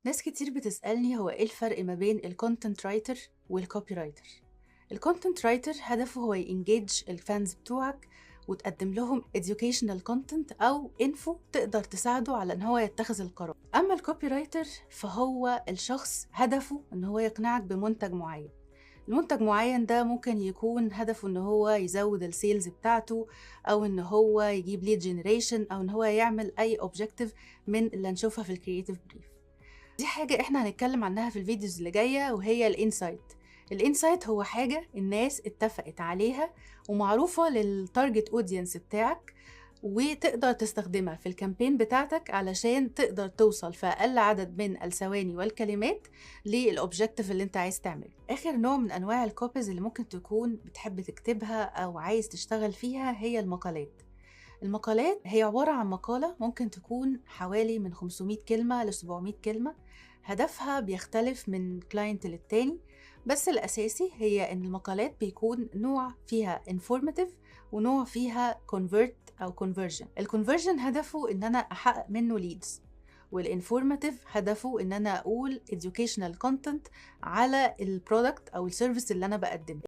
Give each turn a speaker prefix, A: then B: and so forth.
A: ناس كتير بتسألني هو إيه الفرق ما بين الكونتنت رايتر والكوبي رايتر. الكونتنت رايتر هدفه هو ينجيج الفانز بتوعك وتقدم لهم educational content أو info تقدر تساعده على إن هو يتخذ القرار. أما الكوبي رايتر فهو الشخص هدفه إن هو يقنعك بمنتج معين. المنتج معين ده ممكن يكون هدفه إن هو يزود السيلز بتاعته، أو إن هو يجيب ليد جنريشن، أو إن هو يعمل أي objective من اللي هنشوفها في الكرياتيف بريف. دي حاجة احنا هنتكلم عنها في الفيديوز اللي جاية، وهي الانسايت. الانسايت هو حاجة الناس اتفقت عليها ومعروفة للتارجت اودينس بتاعك، وتقدر تستخدمها في الكامبين بتاعتك علشان تقدر توصل في أقل عدد من الثواني والكلمات للأوبجكتيف اللي انت عايز تعمله. آخر نوع من أنواع الكوبيز اللي ممكن تكون بتحب تكتبها أو عايز تشتغل فيها هي المقالات. المقالات هي عبارة عن مقالة ممكن تكون حوالي من 500 كلمة ل 700 كلمة. هدفها بيختلف من كلاينت للتاني، بس الأساسي هي إن المقالات بيكون نوع فيها informative ونوع فيها convert أو conversion. الconversion هدفه إن أنا أحقق منه leads، والinformative هدفه إن أنا أقول educational content على البرودكت أو السيرفيس اللي أنا بقدمه.